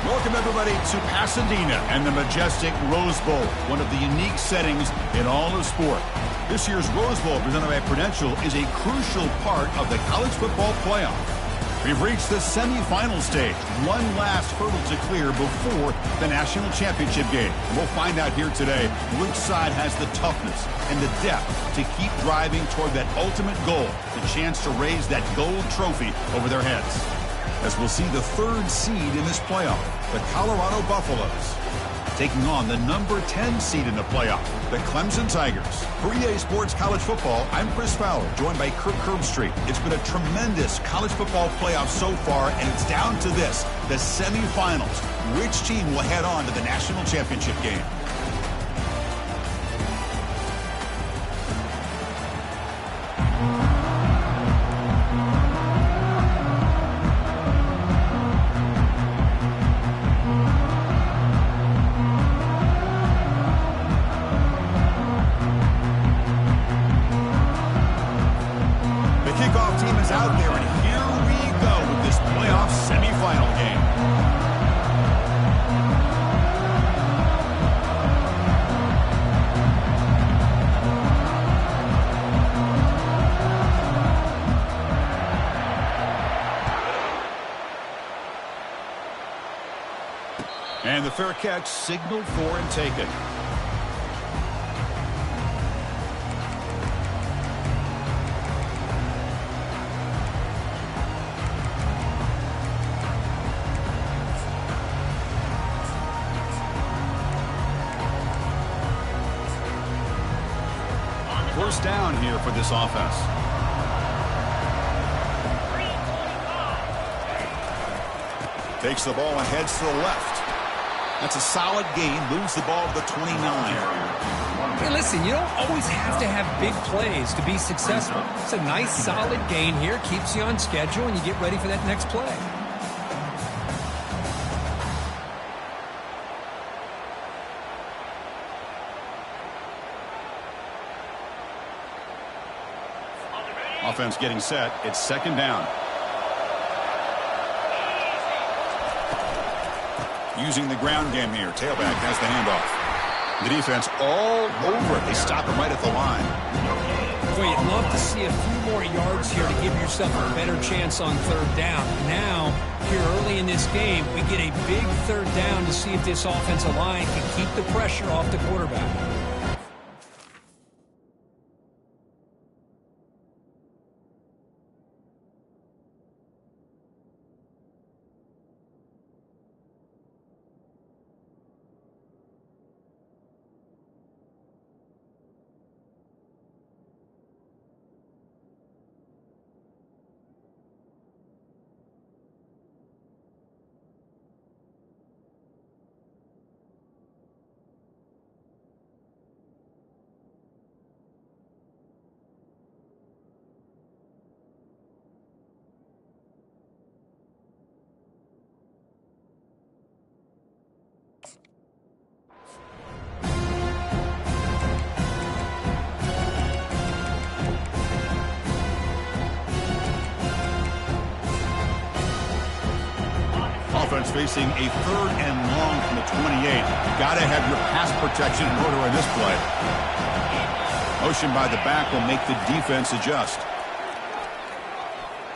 Welcome, everybody, to Pasadena and the majestic Rose Bowl, one of the unique settings in all of sport. This year's Rose Bowl, presented by Prudential, is a crucial part of the college football playoff. We've reached the semifinal stage, one last hurdle to clear before the national championship game. We'll find out here today which side has the toughness and the depth to keep driving toward that ultimate goal, the chance to raise that gold trophy over their heads. As we'll see the third seed in this playoff, the Colorado Buffaloes, taking on the number 10 seed in the playoff, the Clemson Tigers. For EA Sports College Football, I'm Chris Fowler, joined by Kirk Herbstreit. It's been a tremendous college football playoff so far, and it's down to this, the semifinals. Which team will head on to the national championship game? And the fair catch signaled for and taken. First down here for this offense. Takes the ball and heads to the left. That's a solid gain. Moves the ball to the 29. Hey, listen, you don't always have to have big plays to be successful. It's a nice, solid gain here. Keeps you on schedule, and you get ready for that next play. Offense getting set. It's second down. Using the ground game here. Tailback has the handoff. The defense all over it. They stop him right at the line. Boy, you'd love to see a few more yards here to give yourself a better chance on third down. Now, here early in this game, we get a big third down to see if this offensive line can keep the pressure off the quarterback. Offense facing a third and long from the 28. Got to have your pass protection in order in this play. Motion by the back will make the defense adjust.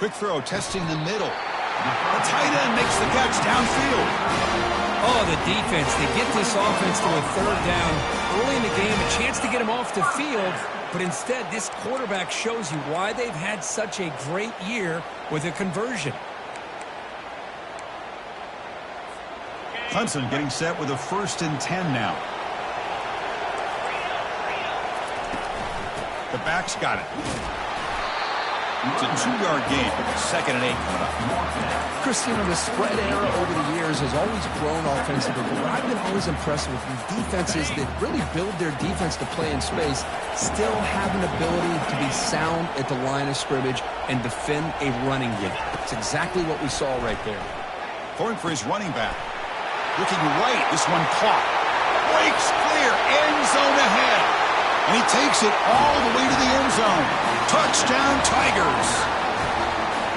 Quick throw, testing the middle. The tight end makes the catch downfield. Oh, the defense. They get this offense to a third down early in the game, a chance to get him off the field. But instead, this quarterback shows you why they've had such a great year with a conversion. Clemson getting set with a 1st and 10 now. The back's got it. It's a 2-yard gain. 2nd and 8 coming up. Chris, the spread era over the years has always grown offensively, but what I've been always impressed with these defenses that really build their defense to play in space still have an ability to be sound at the line of scrimmage and defend a running game. It's exactly what we saw right there. Going for his running back. Looking right, this one caught. Breaks clear, end zone ahead. And he takes it all the way to the end zone. Touchdown, Tigers.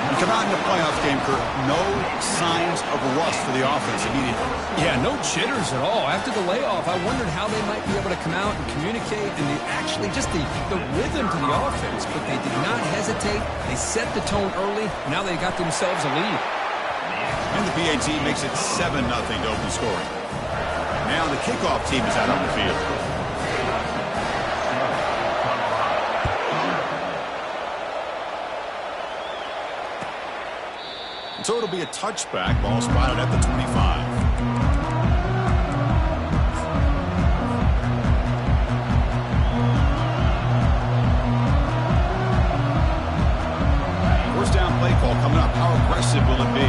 You come out in the playoff game, Kurt, no signs of rust for the offense immediately. Yeah, no jitters at all. After the layoff, I wondered how they might be able to come out and communicate and actually just the rhythm to the offense. But they did not hesitate. They set the tone early. Now they got themselves a lead. And the PAT makes it 7-0 to open scoring. Now the kickoff team is out on the field. So it'll be a touchback. Ball spotted at the 25. First down play call coming up. How aggressive will it be?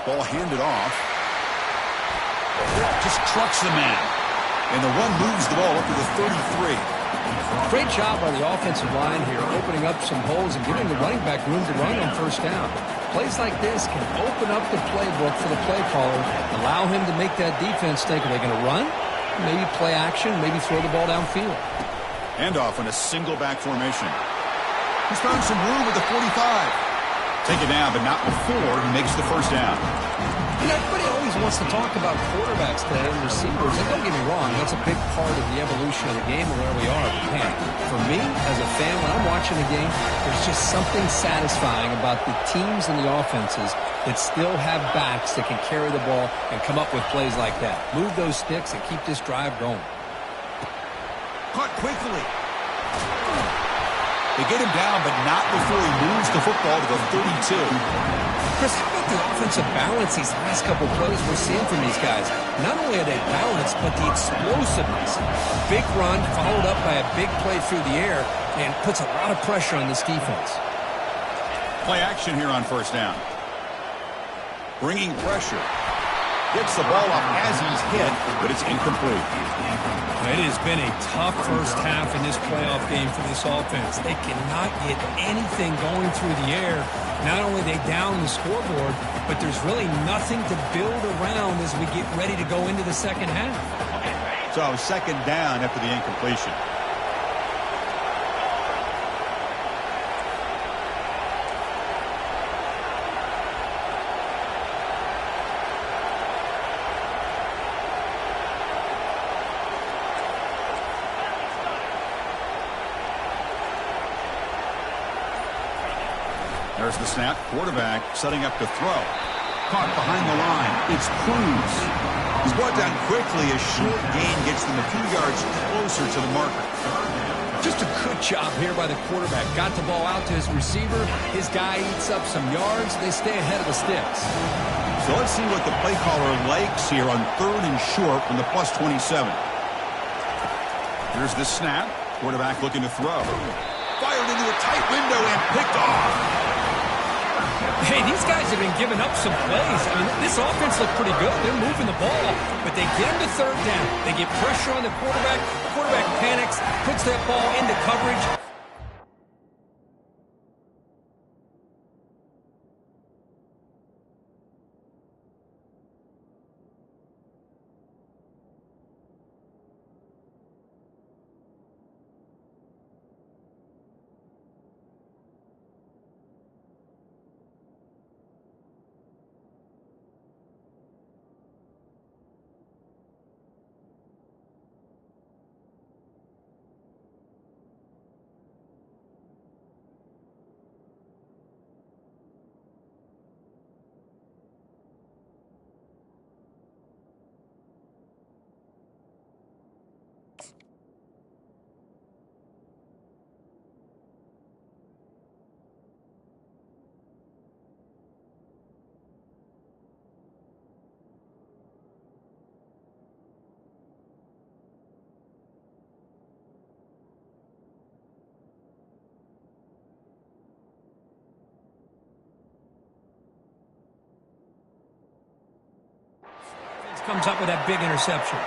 Ball handed off. Just trucks the man. And the run moves the ball up to the 33. Great job by the offensive line here, opening up some holes and giving the running back room to run on first down. Plays like this can open up the playbook for the play caller, allow him to make that defense think, are they going to run? Maybe play action, maybe throw the ball downfield. Handoff in a single back formation. He's found some room at the 45. Take it down, but not before he makes the first down. You know, everybody always wants to talk about quarterbacks today and receivers. And don't get me wrong, that's a big part of the evolution of the game and where we are. But man, for me, as a fan, when I'm watching the game, there's just something satisfying about the teams and the offenses that still have backs that can carry the ball and come up with plays like that. Move those sticks and keep this drive going. Caught quickly. They get him down, but not before he moves the football to the 32. Chris, how about the offensive balance these last couple plays we're seeing from these guys? Not only are they balanced, but the explosiveness. Big run followed up by a big play through the air and puts a lot of pressure on this defense. Play action here on first down. Bringing pressure. Gets the ball up as he's hit, but it's incomplete. It has been a tough first half in this playoff game for this offense. They cannot get anything going through the air. Not only are they down the scoreboard, but there's really nothing to build around as we get ready to go into the second half. So second down after the incompletion. There's the snap. Quarterback setting up to throw. Caught behind the line. It's Cruz. He's brought down quickly. A short gain gets them a few yards closer to the marker. Just a good job here by the quarterback. Got the ball out to his receiver. His guy eats up some yards. They stay ahead of the sticks. So let's see what the play caller likes here on 3rd and short from the plus 27. Here's the snap. Quarterback looking to throw. Fired into a tight window and picked off. Hey, these guys have been giving up some plays. I mean, this offense looked pretty good. They're moving the ball, but they get him to 3rd down. They get pressure on the quarterback. The quarterback panics, puts that ball into coverage. Comes up with that big interception.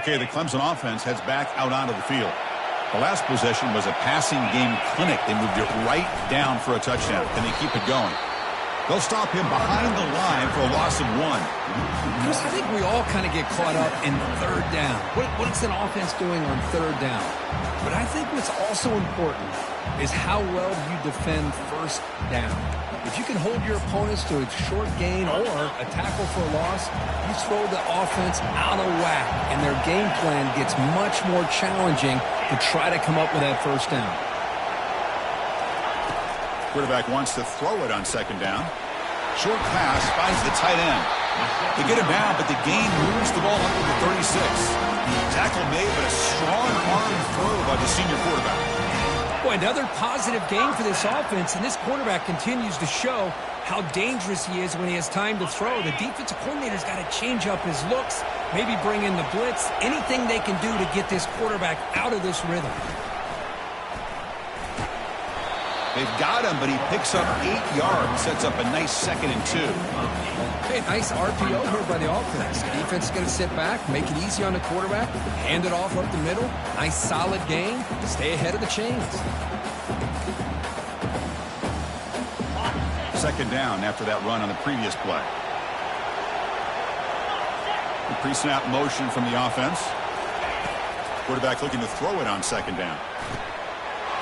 Okay, the Clemson offense heads back out onto the field. The last possession was a passing game clinic. They moved it right down for a touchdown. Can they keep it going? They'll stop him behind the line for a loss of 1. Chris, I think we all kind of get caught up in third down. What's an offense doing on third down? But I think what's also important is how well you defend first down. If you can hold your opponents to a short gain or a tackle for a loss, you throw the offense out of whack, and their game plan gets much more challenging to try to come up with that first down. Quarterback wants to throw it on second down. Short pass finds the tight end. They get him down, but the gain moves the ball up to the 36. Tackle made, but a strong arm throw by the senior quarterback. Boy, another positive game for this offense, and this quarterback continues to show how dangerous he is when he has time to throw. The defensive coordinator's got to change up his looks, maybe bring in the blitz, anything they can do to get this quarterback out of this rhythm. They've got him, but he picks up 8 yards, sets up a nice 2nd and 2. Hey, nice RPO here by the offense. The defense is going to sit back, make it easy on the quarterback, hand it off up the middle. Nice solid gain. Stay ahead of the chains. 2nd down after that run on the previous play. The pre-snap motion from the offense. Quarterback looking to throw it on 2nd down.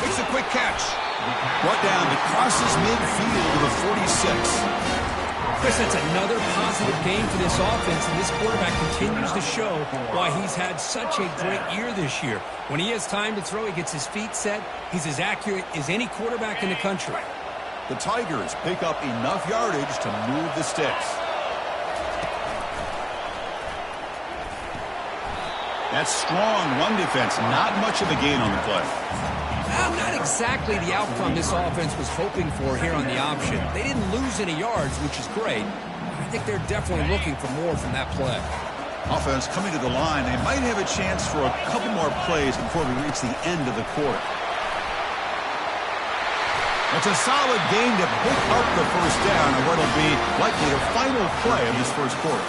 Makes a quick catch. Brought down, but crosses midfield to the 46. Chris, that's another positive game for this offense, and this quarterback continues to show why he's had such a great year this year. When he has time to throw, he gets his feet set. He's as accurate as any quarterback in the country. The Tigers pick up enough yardage to move the sticks. That strong run defense, not much of a gain on the play. Well, not exactly the outcome this offense was hoping for here on the option. They didn't lose any yards, which is great. I think they're definitely looking for more from that play. Offense coming to the line. They might have a chance for a couple more plays before we reach the end of the quarter. It's a solid gain to pick up the first down on what will be likely the final play of this first quarter.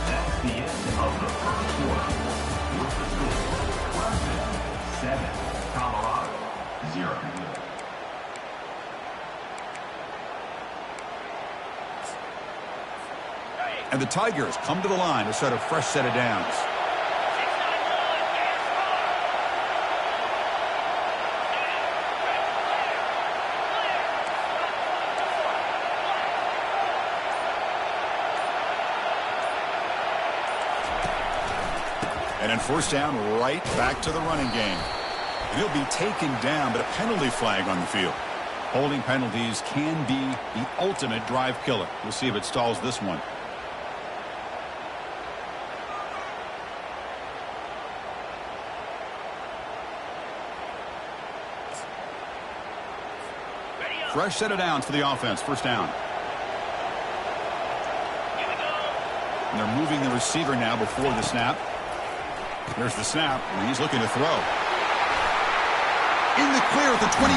That's the end of the first quarter. With the score, 7, Colorado 0. And the Tigers come to the line to set a fresh set of downs. And in first down, right back to the running game. And he'll be taken down, but a penalty flag on the field. Holding penalties can be the ultimate drive killer. We'll see if it stalls this one. Fresh set of downs for the offense. First down. And they're moving the receiver now before the snap. There's the snap, and he's looking to throw. In the clear at the 25.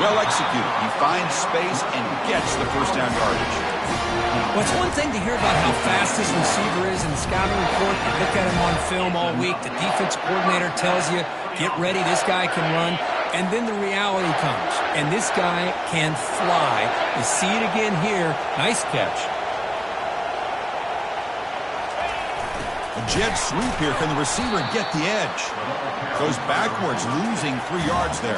Well executed. He finds space and gets the first down yardage. Well, it's one thing to hear about how fast this receiver is in the scouting report. You look at him on film all week. The defense coordinator tells you, get ready, this guy can run. And then the reality comes, and this guy can fly. You see it again here. Nice catch. A jet sweep here. Can the receiver get the edge? Goes backwards, losing 3 yards there.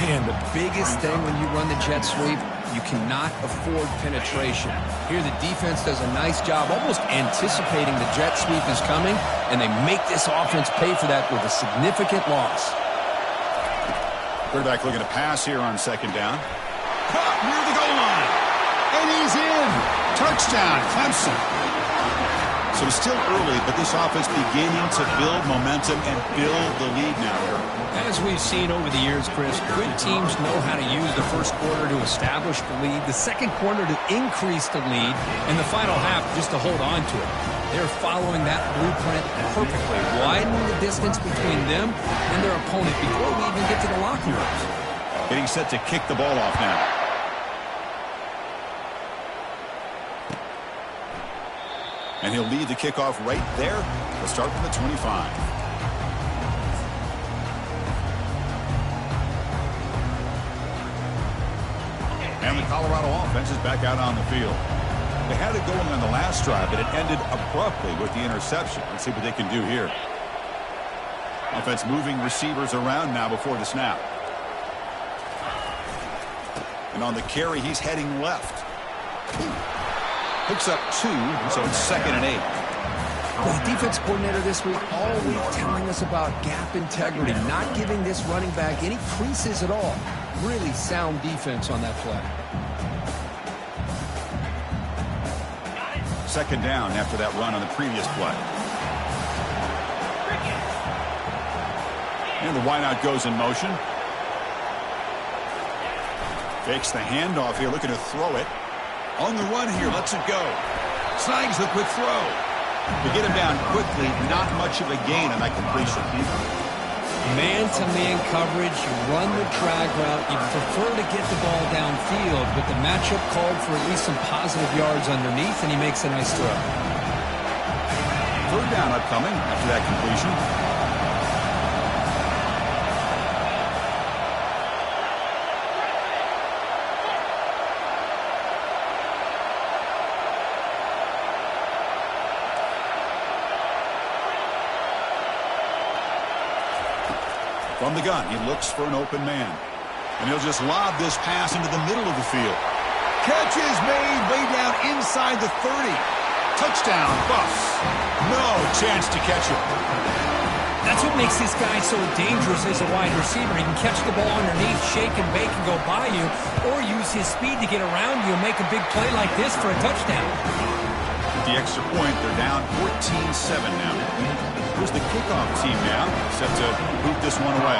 Man, the biggest thing when you run the jet sweep, you cannot afford penetration. Here the defense does a nice job almost anticipating the jet sweep is coming, and they make this offense pay for that with a significant loss. Quarterback looking to pass here on second down. Caught near the goal line. And he's in. Touchdown, Clemson. So it's still early, but this offense beginning to build momentum and build the lead now here. As we've seen over the years, Chris, good teams know how to use the first quarter to establish the lead, the second quarter to increase the lead, and the final half just to hold on to it. They're following that blueprint perfectly, widening the distance between them and their opponent before we even get to the locker rooms. Getting set to kick the ball off now. And he'll lead the kickoff right there. He'll start from the 25. And the Colorado offense is back out on the field. They had it going on the last drive, but it ended abruptly with the interception. Let's see what they can do here. Offense moving receivers around now before the snap. And on the carry, he's heading left. Picks up 2, so it's 2nd and 8. Well, the defense coordinator this week all week telling us about gap integrity, not giving this running back any creases at all. Really sound defense on that play. 2nd down after that run on the previous play. And the wideout goes in motion. Fakes the handoff here, looking to throw it. On the run here, lets it go. Snags the quick throw. To get him down quickly, not much of a gain on that completion. Man-to-man coverage, you run the drag route. You prefer to get the ball downfield, but the matchup called for at least some positive yards underneath, and he makes a nice throw. 3rd down upcoming after that completion. From the gun, he looks for an open man. And he'll just lob this pass into the middle of the field. Catch is made way down inside the 30. Touchdown, Buffs. No chance to catch it. That's what makes this guy so dangerous as a wide receiver. He can catch the ball underneath, shake and bake and go by you, or use his speed to get around you and make a big play like this for a touchdown. With the extra point, they're down 14-7 now. Here's the kickoff team now, set to boot this one away.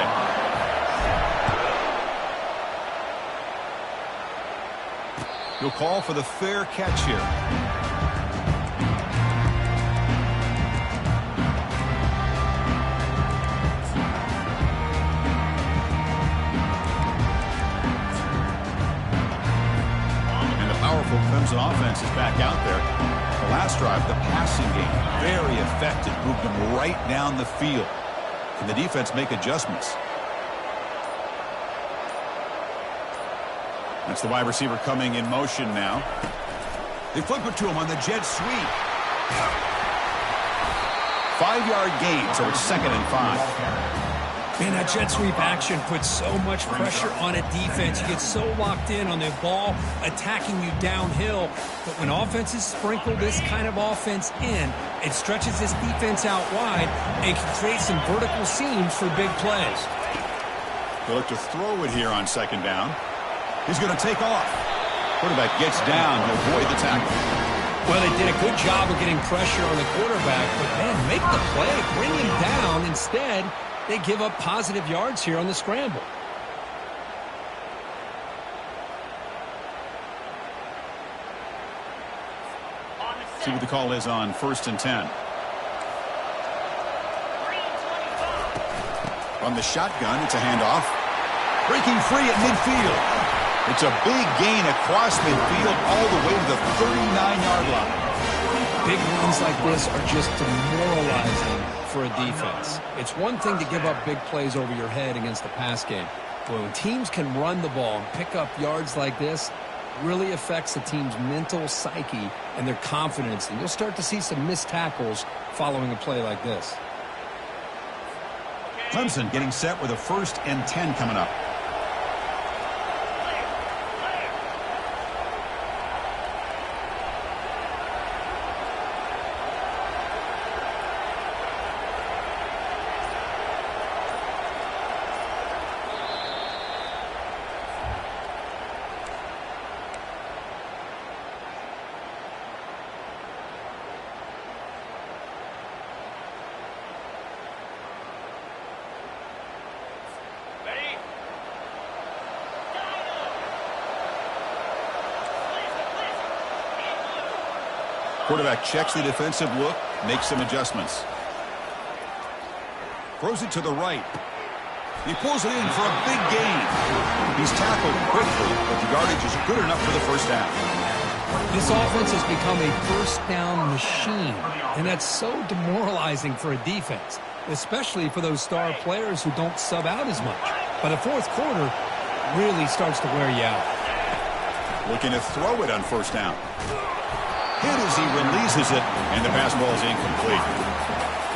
He'll call for the fair catch here. And the powerful Clemson offense is back out there. The last drive, the passing game, very effective. Moved them right down the field. Can the defense make adjustments? That's the wide receiver coming in motion now. They flip it to him on the jet sweep. 5-yard gain, so it's 2nd and 5. Man, that jet sweep action puts so much pressure on a defense. You get so locked in on the ball attacking you downhill. But when offenses sprinkle this kind of offense in, it stretches this defense out wide and can create some vertical seams for big plays. They'll look to throw it here on 2nd down. He's going to take off. Quarterback gets down to avoid the tackle. Well, they did a good job of getting pressure on the quarterback, but man, make the play, bring him down. Instead, they give up positive yards here on the scramble. See what the call is on 1st and 10. From the shotgun, it's a handoff. Breaking free at midfield. It's a big gain across midfield all the way to the 39-yard line. Big runs like this are just demoralizing for a defense. It's one thing to give up big plays over your head against the pass game, but when teams can run the ball and pick up yards like this, it really affects the team's mental psyche and their confidence, and you'll start to see some missed tackles following a play like this. Clemson getting set with a 1st and 10 coming up. Quarterback checks the defensive look, makes some adjustments. Throws it to the right. He pulls it in for a big gain. He's tackled quickly, but the yardage is good enough for the 1st down. This offense has become a first down machine, and that's so demoralizing for a defense, especially for those star players who don't sub out as much. By the fourth quarter, really starts to wear you out. Looking to throw it on first down. Hit as he releases it, and the pass ball is incomplete.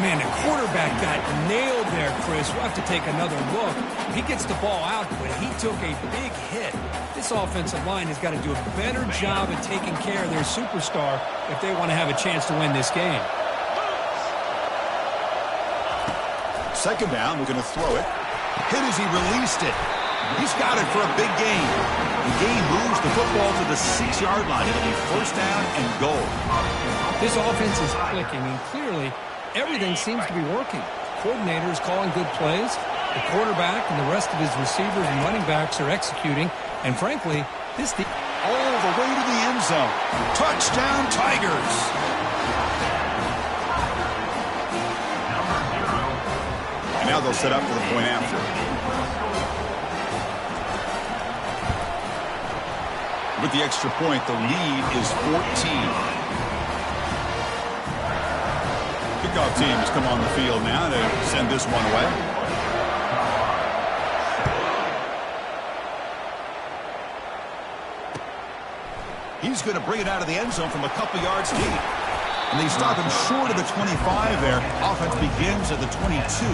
Man, the quarterback got nailed there, Chris. We'll have to take another look. He gets the ball out, but he took a big hit. This offensive line has got to do a better job of taking care of their superstar if they want to have a chance to win this game. Second down, we're going to throw it. Hit as he released it. He's got it for a big gain. The gain moves the football to the 6-yard line. It'll be first down and goal. This offense is clicking, and clearly everything seems to be working. The coordinator is calling good plays. The quarterback and the rest of his receivers and running backs are executing. And frankly, this team all the way to the end zone. Touchdown, Tigers. And now they'll set up for the point after. With the extra point, the lead is 14. Kickoff team has come on the field now to send this one away. He's going to bring it out of the end zone from a couple yards deep. And they stop him short of the 25 there. Offense begins at the 22.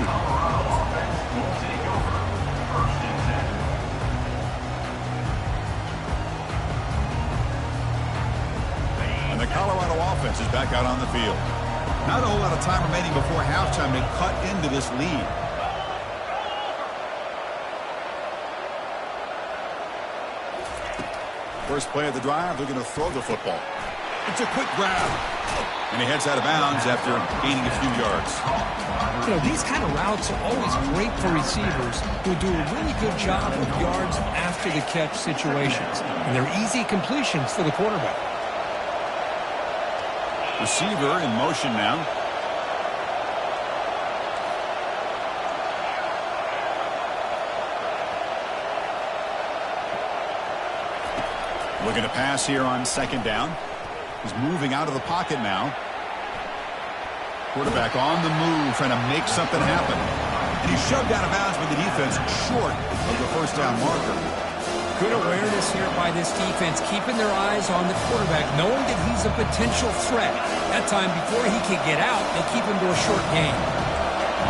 And the Colorado offense is back out on the field. Not a whole lot of time remaining before halftime to cut into this lead. First play of the drive, they're going to throw the football. It's a quick grab. And he heads out of bounds after gaining a few yards. You know, these kind of routes are always great for receivers who do a really good job of yards after the catch situations. And they're easy completions for the quarterback. Receiver in motion now. Looking to pass here on second down. He's moving out of the pocket now. Quarterback on the move, trying to make something happen. And he's shoved out of bounds with the defense short of the first down marker. Good awareness here by this defense, keeping their eyes on the quarterback, knowing that he's a potential threat. That time, before he can get out, they keep him to a short gain.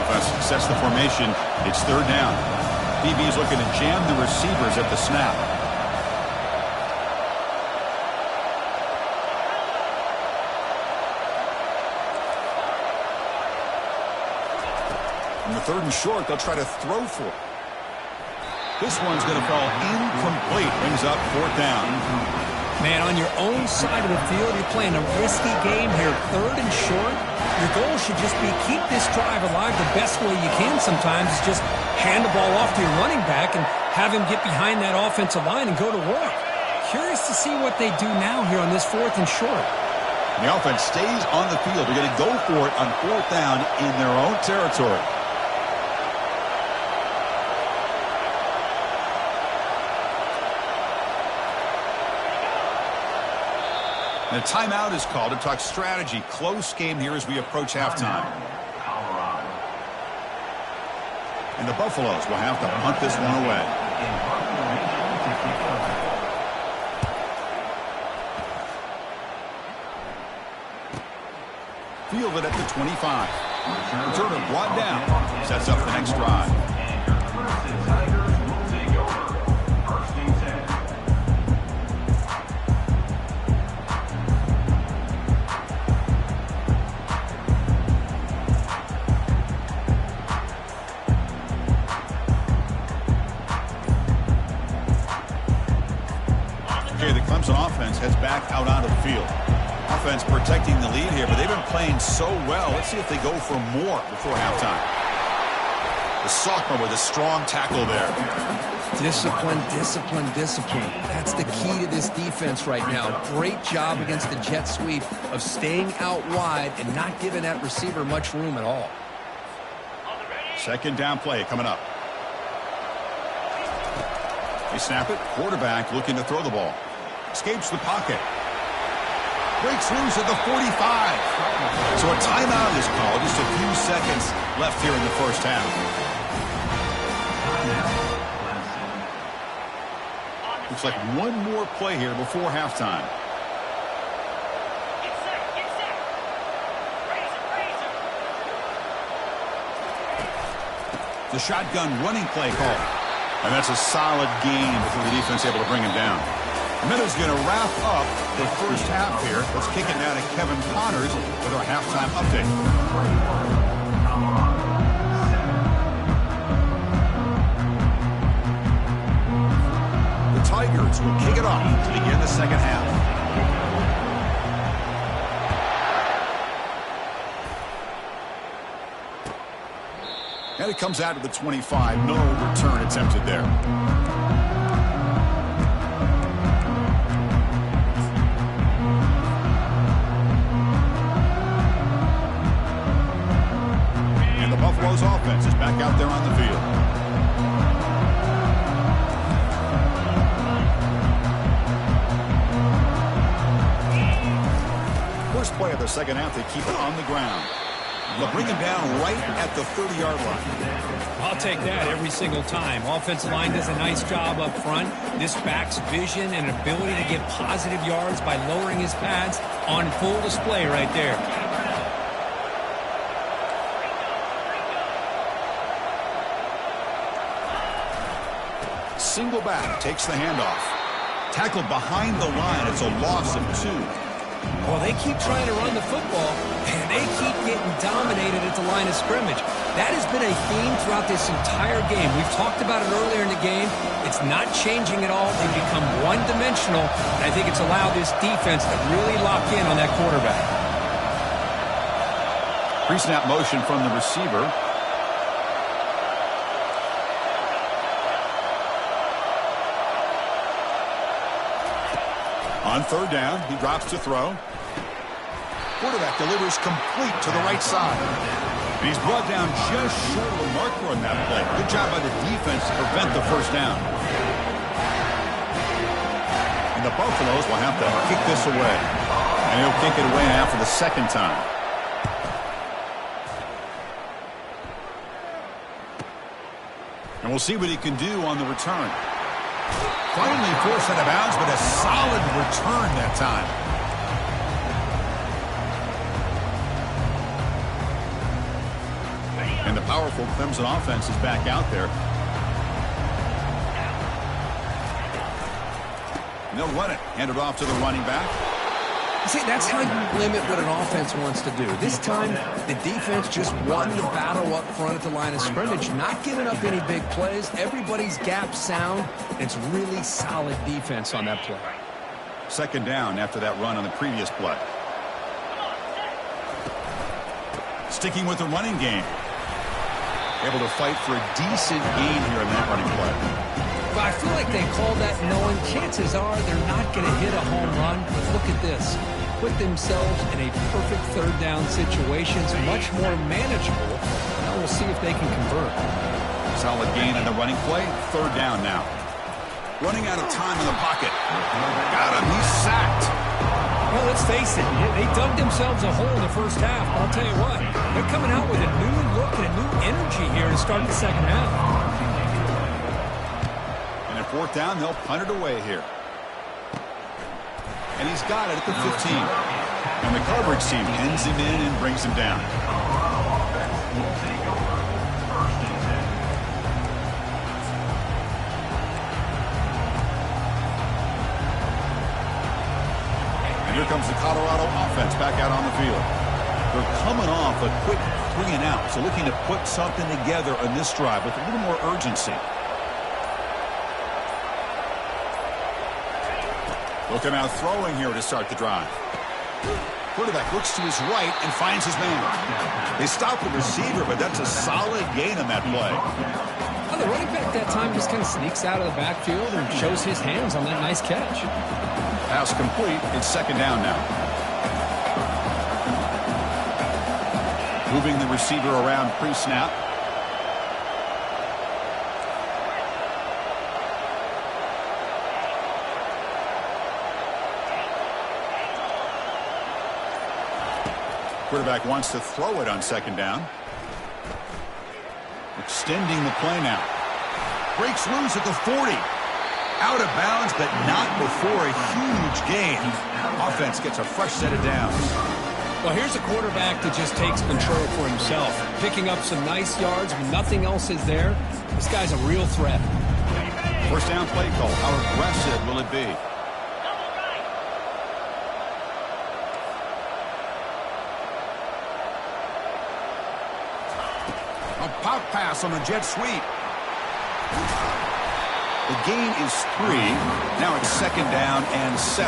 Offense sets the formation. It's third down. DB is looking to jam the receivers at the snap. On the third and short, they'll try to throw for it. This one's going to fall incomplete. Brings up fourth down. Man, on your own side of the field, you're playing a risky game here. Third and short. Your goal should just be keep this drive alive the best way you can sometimes is just hand the ball off to your running back and have him get behind that offensive line and go to work. Curious to see what they do now here on this fourth and short. The offense stays on the field. They're going to go for it on fourth down in their own territory. And a timeout is called to talk strategy. Close game here as we approach halftime. And the Buffaloes will have to punt this one away. Fielded at the 25. Returner brought down. Sets up the next drive. Offense heads back out onto the field. Offense protecting the lead here, but they've been playing so well. Let's see if they go for more before halftime. The sophomore with a strong tackle there. Discipline, discipline, discipline. That's the key to this defense right now. Great job against the jet sweep of staying out wide and not giving that receiver much room at all. Second down play coming up. They snap it. Quarterback looking to throw the ball. Escapes the pocket. breaks loose at the 45. So a timeout is called. Just a few seconds left here in the first half. Looks like one more play here before halftime. The shotgun running play call. And that's a solid gain before the defense able to bring him down. Minute's going to wrap up the first half here. Let's kick it now to Kevin Connors with our halftime update. The Tigers will kick it off to begin the second half. And it comes out to the 25. No return attempted there. And the Buffalo's offense is back out there on the field. First play of the second half, they keep it on the ground. They'll bring him down right at the 30-yard line. I'll take that every single time. Offensive line does a nice job up front. This back's vision and ability to get positive yards by lowering his pads on full display right there. Single back takes the handoff. Tackled behind the line. It's a loss of 2. Well, they keep trying to run the football, and they keep getting dominated at the line of scrimmage. That has been a theme throughout this entire game. We've talked about it earlier in the game. It's not changing at all. They've become one-dimensional, and I think it's allowed this defense to really lock in on that quarterback. Pre-snap motion from the receiver. On third down, he drops to throw. Quarterback delivers complete to the right side. And he's brought down just short of the marker on that play. Good job by the defense to prevent the first down. And the Buffaloes will have to kick this away. And he'll kick it away now for the second time. And we'll see what he can do on the return. Finally forced out of bounds, but a solid return that time. And the powerful Clemson offense is back out there. And they'll run it. Hand it off to the running back. See, that's how you limit what an offense wants to do. This time, the defense just won the battle up front at the line of scrimmage, not giving up any big plays. Everybody's gap sound. It's really solid defense on that play. Second down after that run on the previous play. Sticking with the running game. Able to fight for a decent gain here in that running play. But I feel like they call that knowing chances are they're not going to hit a home run. But look at this. Put themselves in a perfect third down situation. It's much more manageable. Now we'll see if they can convert. Solid gain in the running play. Third down now. Running out of time in the pocket. Got him. He's sacked. Well, let's face it. They dug themselves a hole in the first half. But I'll tell you what. They're coming out with a new look and a new energy here to start the second half. Fourth down, they'll punt it away here. And he's got it at the 15. And the coverage team pins him in and brings him down. And here comes the Colorado offense back out on the field. They're coming off a quick 3 and out, so looking to put something together on this drive with a little more urgency. Looking out throwing here to start the drive. Quarterback looks to his right and finds his man. They stop the receiver, but that's a solid gain on that play. Well, the running back that time just kind of sneaks out of the backfield and shows his hands on that nice catch. Pass complete. It's second down now. Moving the receiver around pre-snap. Quarterback wants to throw it on second down. Extending the play now. Breaks loose at the 40. Out of bounds, but not before a huge gain. Offense gets a fresh set of downs. Well, here's a quarterback that just takes control for himself. Picking up some nice yards when nothing else is there. This guy's a real threat. First down play call. How aggressive will it be? A pop pass on the jet sweep. The gain is 3. Now it's second down and 7.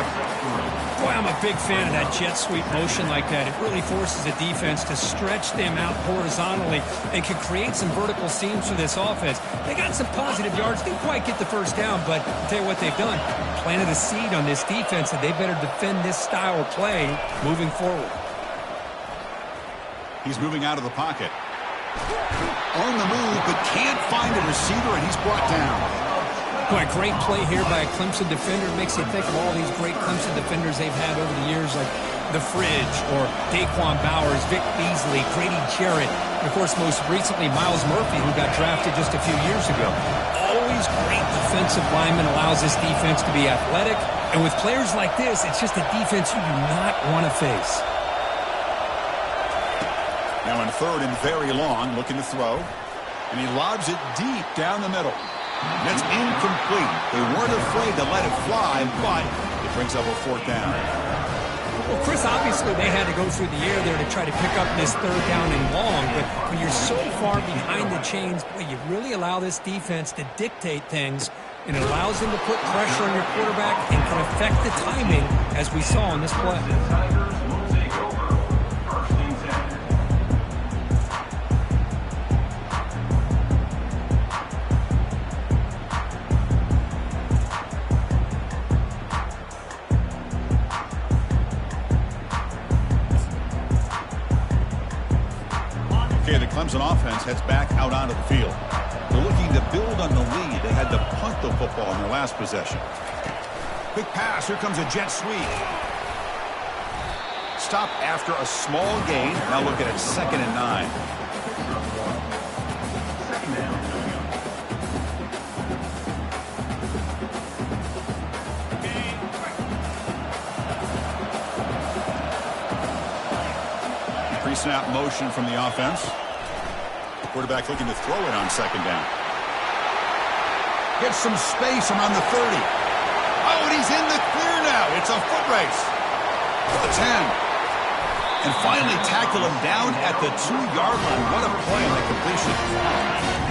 Boy, I'm a big fan of that jet sweep motion like that. It really forces the defense to stretch them out horizontally and can create some vertical seams for this offense. They got some positive yards. Didn't quite get the first down, but I'll tell you what they've done. Planted a seed on this defense, and they better defend this style of play moving forward. He's moving out of the pocket. On the move, but can't find a receiver, and he's brought down. Boy, great play here by a Clemson defender. Makes you think of all these great Clemson defenders they've had over the years, like The Fridge or Daquan Bowers, Vic Beasley, Grady Jarrett, and, of course, most recently, Miles Murphy, who got drafted just a few years ago. Always great defensive lineman, allows this defense to be athletic. And with players like this, it's just a defense you do not want to face. Now in third and very long, looking to throw. And he lobs it deep down the middle. That's incomplete. They weren't afraid to let it fly, but it brings up a fourth down. Well, Chris, obviously they had to go through the air there to try to pick up this third down and long, but when you're so far behind the chains, boy, you really allow this defense to dictate things, and it allows them to put pressure on your quarterback and can affect the timing, as we saw in this play. Okay, the Clemson offense heads back out onto the field. They're looking to build on the lead. They had to punt the football in their last possession. Quick pass. Here comes a jet sweep. Stop after a small gain. Now look at it, 2nd and 9. Pre-snap motion from the offense. The quarterback looking to throw it on second down. Gets some space around the 30. Oh, and he's in the clear now. It's a foot race. To the 10. And finally tackle him down at the 2-yard line. What a play on the completion.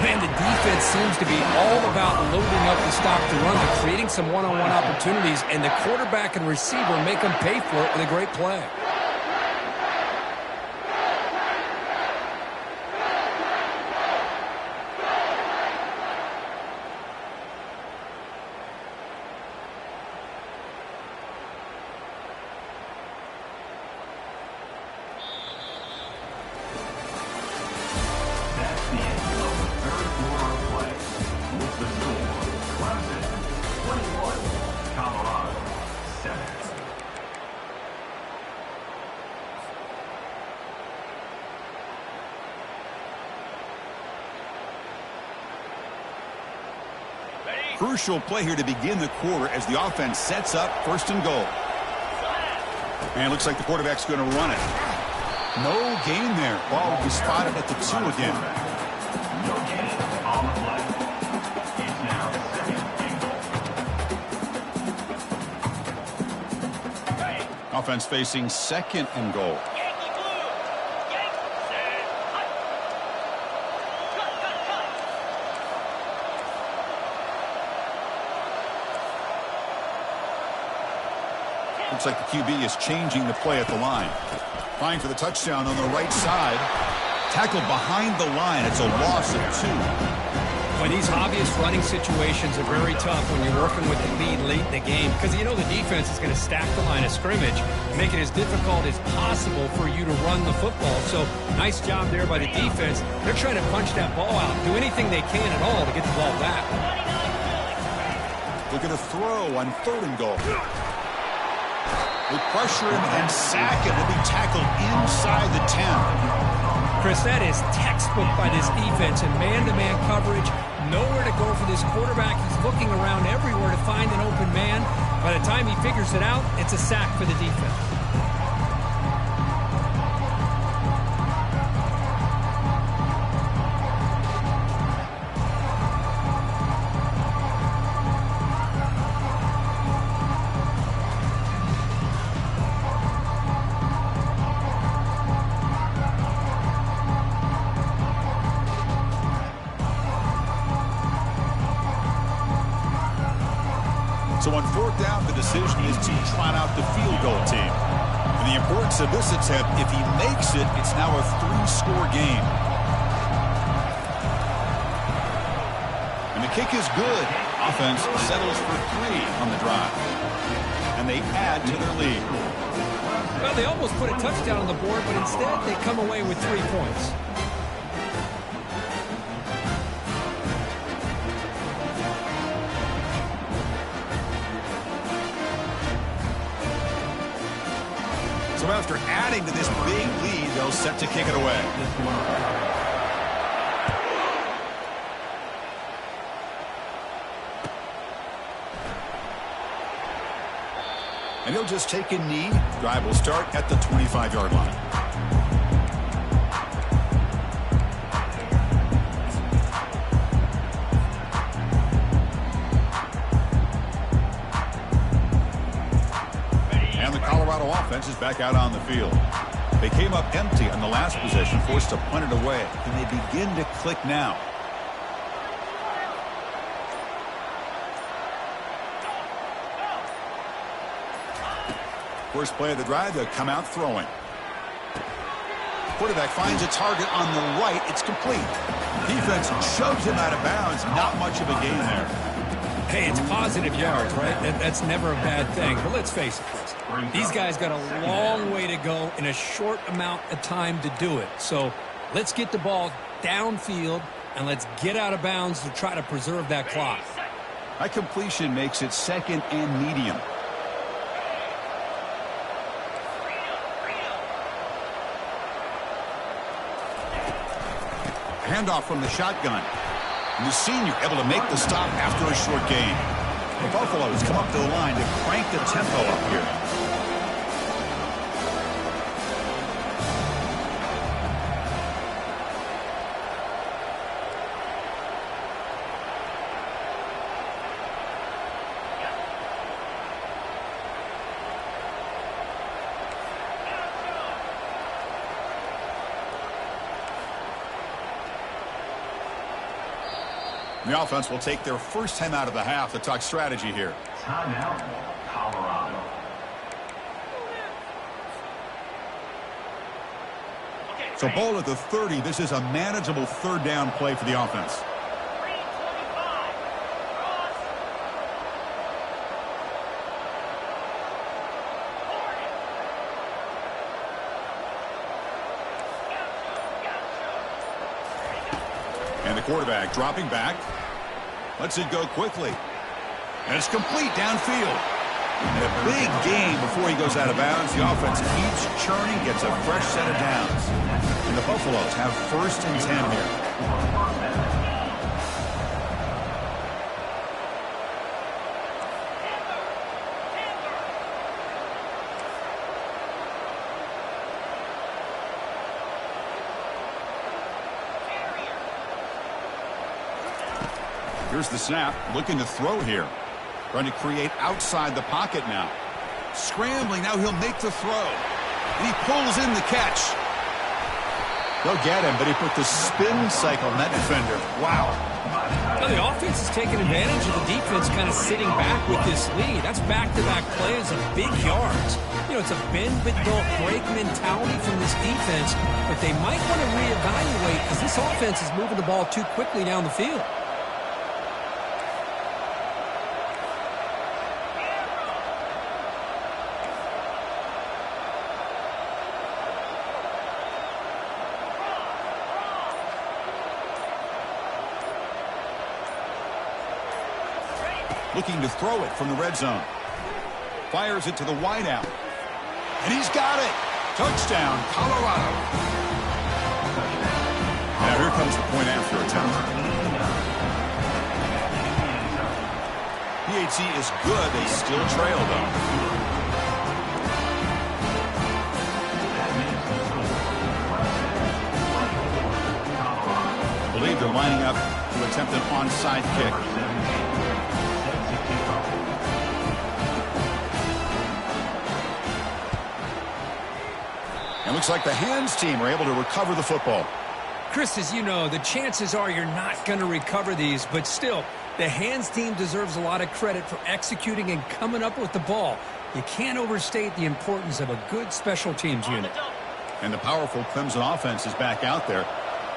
Man, the defense seems to be all about loading up the stop to run, but creating some one-on-one opportunities, and the quarterback and receiver make them pay for it with a great play. Crucial play here to begin the quarter as the offense sets up 1st and goal. And it looks like the quarterback's going to run it. No gain there. Ball will be spotted at the 2 again. No gain on the play. It's now 2nd and goal. Offense facing 2nd and goal. Looks like the QB is changing the play at the line. Fine for the touchdown on the right side. Tackled behind the line. It's a loss of 2. But these obvious running situations are very tough when you're working with the lead late in the game, because you know the defense is going to stack the line of scrimmage, make it as difficult as possible for you to run the football. So nice job there by the defense. They're trying to punch that ball out, do anything they can at all to get the ball back. Looking to throw on 3rd and goal. They pressure him and sack him. He'll be tackled inside the 10. Chris, that is textbook by this defense and man-to-man coverage. Nowhere to go for this quarterback. He's looking around everywhere to find an open man. By the time he figures it out, it's a sack for the defense. So on fourth down, the decision is to trot out the field goal team. And the importance of this attempt, if he makes it, it's now a 3-score game. And the kick is good. Offense settles for 3 on the drive. And they add to their lead. Well, they almost put a touchdown on the board, but instead they come away with 3 points. So after adding to this big lead, they'll set to kick it away. And he'll just take a knee. Drive will start at the 25-yard line. Offense is back out on the field. They came up empty on the last possession, forced to punt it away. And they begin to click now. First play of the drive, they'll come out throwing. Quarterback finds a target on the right. It's complete. Defense shoves him out of bounds. Not much of a gain there. Hey, it's positive yards, right? That's never a bad thing. But let's face it, these guys got a long way to go in a short amount of time to do it. So let's get the ball downfield and let's get out of bounds to try to preserve that clock. That completion makes it second and medium. Handoff from the shotgun. And the senior able to make the stop after a short gain. The Buffaloes come up to the line to crank the tempo up here. The offense will take their first time out of the half to talk strategy here. Timeout, Colorado. So ball at the 30. This is a manageable third down play for the offense. And the quarterback dropping back. Lets it go quickly. And it's complete downfield. And a big gain before he goes out of bounds. The offense keeps churning, gets a fresh set of downs. And the Buffaloes have first and 10 here. Here's the snap, looking to throw here. Trying to create outside the pocket now. Scrambling, now he'll make the throw. And he pulls in the catch. They'll get him, but he put the spin cycle on that defender. Wow. Well, the offense is taking advantage of the defense kind of sitting back with this lead. That's back-to-back plays of big yards. You know, it's a bend but don't break mentality from this defense, but they might want to reevaluate because this offense is moving the ball too quickly down the field. Looking to throw it from the red zone. Fires it to the wideout. And he's got it. Touchdown, Colorado. Now here comes the point after attempt. PAT is good. They still trail, though. I believe they're lining up to attempt an onside kick. It looks like the hands team are able to recover the football. Chris, as you know, the chances are you're not going to recover these, but still, the hands team deserves a lot of credit for executing and coming up with the ball. You can't overstate the importance of a good special teams unit. And the powerful Clemson offense is back out there.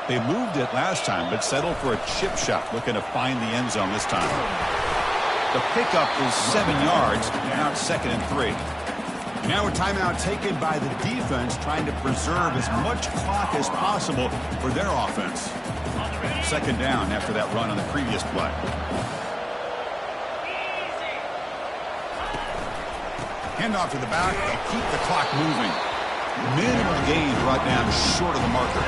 They moved it last time, but settled for a chip shot, looking to find the end zone this time. The pickup is 7 yards, now it's 2nd and 3. Now a timeout taken by the defense, trying to preserve as much clock as possible for their offense. 2nd down after that run on the previous play. Handoff to the back and keep the clock moving. Minimal gain brought down short of the marker.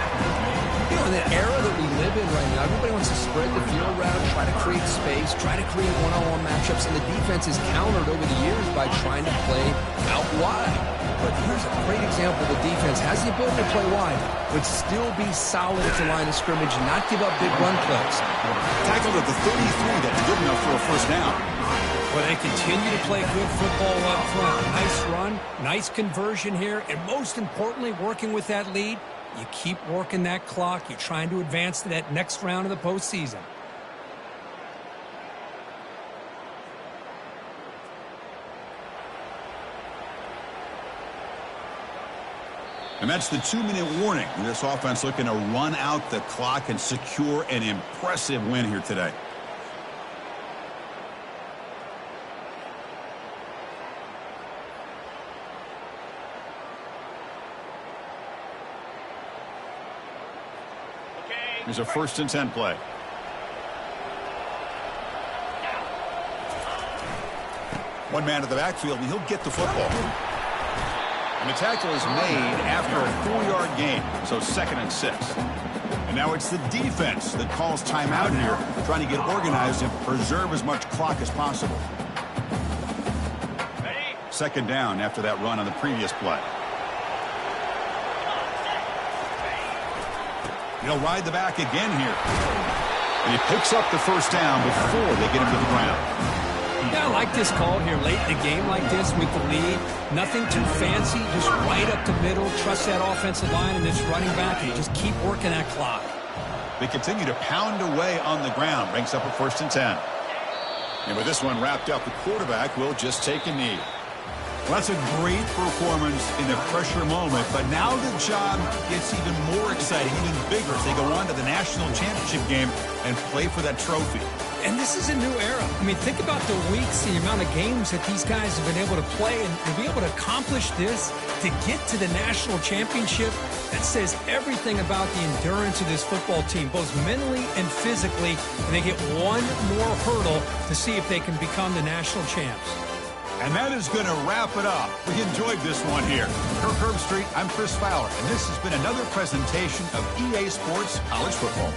You know, in the era that we live in right now, everybody wants to spread the field around, try to create space, try to create one-on-one matchups, and the defense is countered over the years by trying to play out wide. But here's a great example. The defense has the ability to play wide, but still be solid at the line of scrimmage and not give up big run plays. Tackled at the 33. That's good enough for a first down. Well, they continue to play good football up front. Nice run, nice conversion here, and most importantly, working with that lead, you keep working that clock. You're trying to advance to that next round of the postseason. And that's the 2-minute warning. This offense looking to run out the clock and secure an impressive win here today. Here's a 1st and 10 play. One man at the backfield, and he'll get the football. And the tackle is made after a 4-yard gain, so 2nd and 6. And now it's the defense that calls timeout here, trying to get organized and preserve as much clock as possible. 2nd down after that run on the previous play. He'll ride the back again here. And he picks up the first down before they get him to the ground. Yeah, I like this call here late in the game like this with the lead. Nothing too fancy, just right up the middle. Trust that offensive line and this running back and just keep working that clock. They continue to pound away on the ground. Brings up a 1st and 10. And with this one wrapped up, the quarterback will just take a knee. Well, that's a great performance in a pressure moment, but now the job gets even more exciting, even bigger as they go on to the national championship game and play for that trophy. And this is a new era. I mean, think about the weeks, the amount of games that these guys have been able to play, and to be able to accomplish this, to get to the national championship, that says everything about the endurance of this football team, both mentally and physically, and they get one more hurdle to see if they can become the national champs. And that is going to wrap it up. We enjoyed this one here. Kirk Herbstreit, I'm Chris Fowler, and this has been another presentation of EA Sports College Football.